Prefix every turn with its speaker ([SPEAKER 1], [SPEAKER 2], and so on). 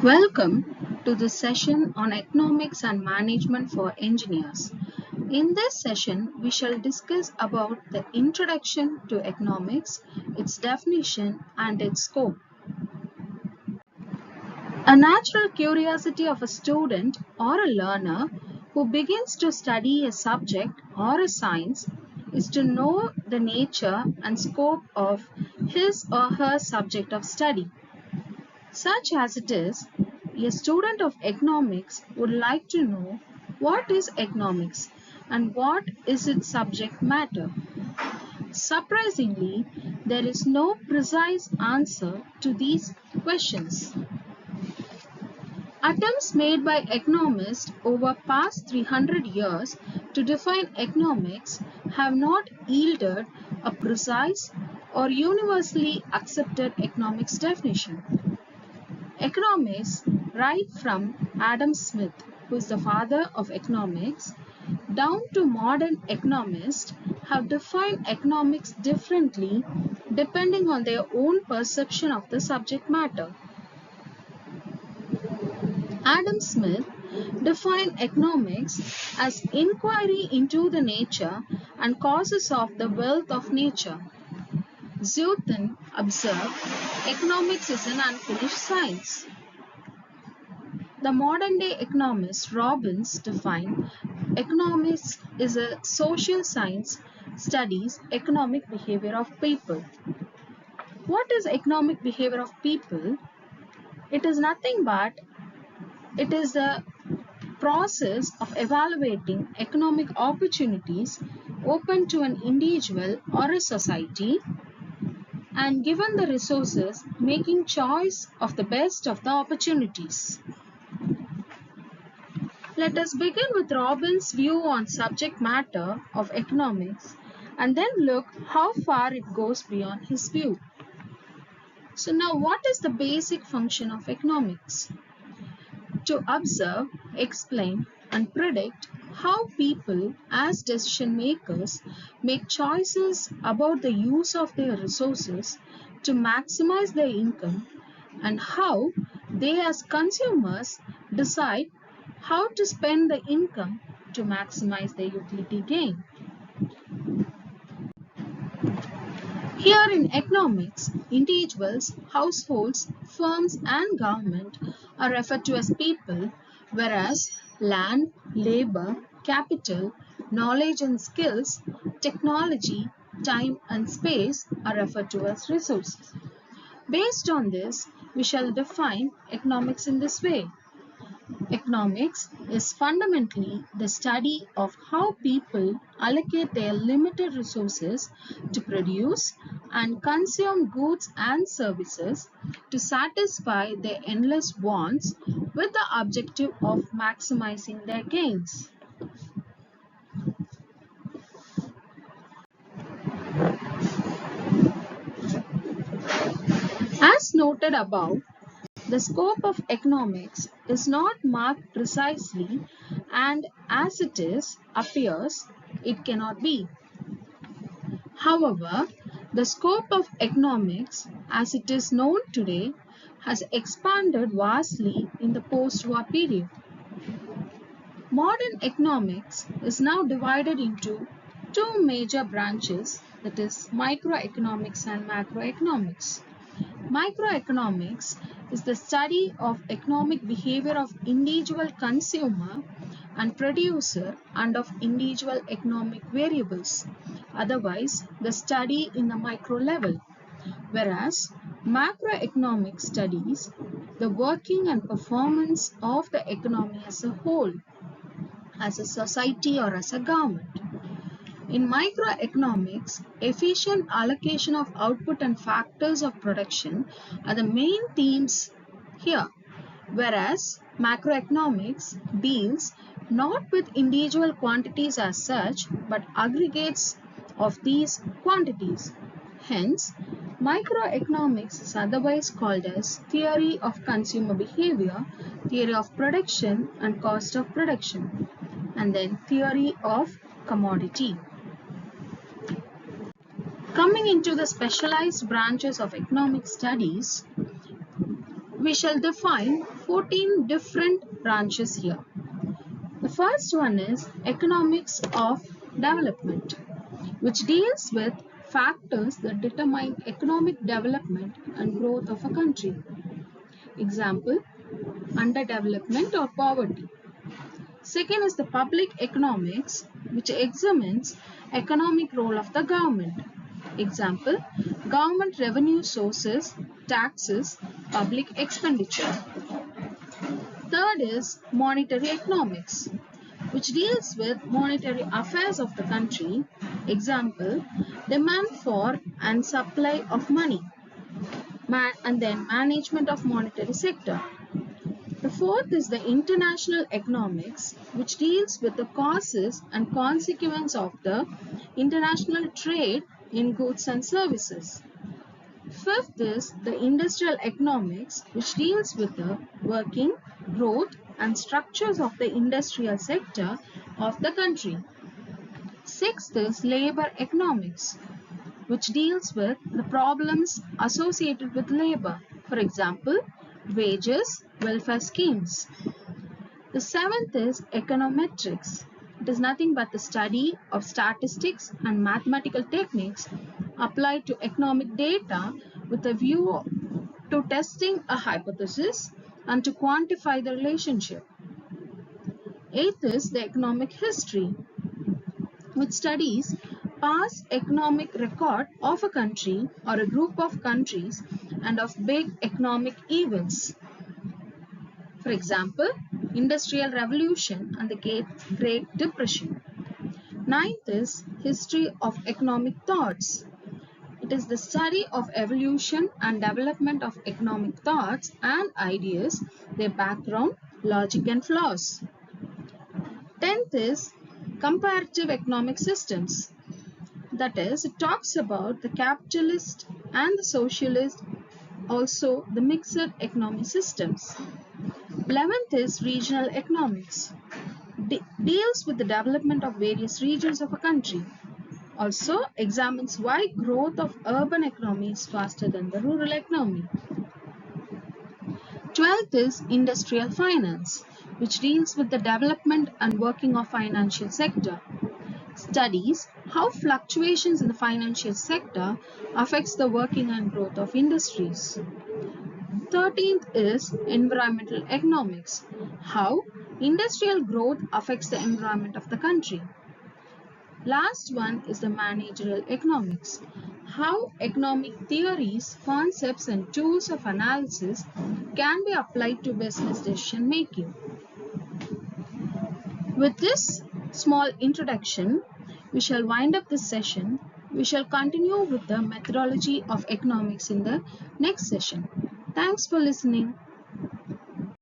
[SPEAKER 1] Welcome to this session on economics and management for engineers. In this session, we shall discuss about the introduction to economics, its definition and its scope. A natural curiosity of a student or a learner who begins to study a subject or a science is to know the nature and scope of his or her subject of study. Such as it is, a student of economics would like to know what is economics and what is its subject matter. Surprisingly, there is no precise answer to these questions. Attempts made by economists over past 300 years to define economics have not yielded a precise or universally accepted economics definition. Economists, right from Adam Smith, who is the father of economics, down to modern economists, have defined economics differently depending on their own perception of the subject matter. Adam Smith defined economics as inquiry into the nature and causes of the wealth of nature. Zeuthen observed, economics is an unfinished science. The modern-day economist Robbins defined economics is a social science studies economic behavior of people. What is economic behavior of people? It is nothing but it is the process of evaluating economic opportunities open to an individual or a society, and given the resources, making choice of the best of the opportunities. Let us begin with Robbins' view on subject matter of economics and then look how far it goes beyond his view. So now what is the basic function of economics? To observe, explain and predict how people as decision makers make choices about the use of their resources to maximize their income and how they as consumers decide how to spend the income to maximize their utility gain. Here in economics, individuals, households, firms and government are referred to as people, whereas land, labor, capital, knowledge and skills, technology, time and space are referred to as resources. Based on this, we shall define economics in this way. Economics is fundamentally the study of how people allocate their limited resources to produce and consume goods and services to satisfy their endless wants with the objective of maximizing their gains. As noted above, the scope of economics is not marked precisely, and as it appears, it cannot be. However, the scope of economics as it is known today has expanded vastly in the post-war period. Modern economics is now divided into two major branches, that is microeconomics and macroeconomics. Microeconomics is the study of economic behavior of individual consumer and producer and of individual economic variables, otherwise the study in the micro level, whereas macroeconomics studies the working and performance of the economy as a whole, as a society or as a government. In microeconomics, efficient allocation of output and factors of production are the main themes here, whereas macroeconomics deals not with individual quantities as such, but aggregates of these quantities. Hence, microeconomics is otherwise called as theory of consumer behavior, theory of production and cost of production, and then theory of commodity. Coming into the specialized branches of economic studies, we shall define 14 different branches here. The first one is economics of development, which deals with factors that determine economic development and growth of a country. Example, underdevelopment or poverty. Second is the public economics, which examines economic role of the government. Example, government revenue sources, taxes, public expenditure. Third is monetary economics, which deals with monetary affairs of the country. Example, demand for and supply of money, and then management of monetary sector. The fourth is the international economics, which deals with the causes and consequences of the international trade in goods and services. Fifth is the industrial economics, which deals with the working, growth, and structures of the industrial sector of the country. Sixth is labor economics, which deals with the problems associated with labor. For example, wages, welfare schemes. The seventh is econometrics. It is nothing but the study of statistics and mathematical techniques applied to economic data with a view to testing a hypothesis and to quantify the relationship. Eighth is the economic history, which studies past economic record of a country or a group of countries and of big economic events. For example, Industrial Revolution and the Great Depression. Ninth is history of economic thoughts. It is the study of evolution and development of economic thoughts and ideas, their background, logic and flaws. 10th is comparative economic systems. That is, it talks about the capitalist and the socialist, also the mixed economic systems. 11th is regional economics. Deals with the development of various regions of a country. Also examines why growth of urban economy is faster than the rural economy. 12th is industrial finance, which deals with the development and working of financial sector. Studies how fluctuations in the financial sector affects the working and growth of industries. 13th is environmental economics, how industrial growth affects the environment of the country. Last one is the managerial economics, how economic theories, concepts and tools of analysis can be applied to business decision making. With this small introduction, we shall wind up this session. We shall continue with the methodology of economics in the next session. Thanks for listening.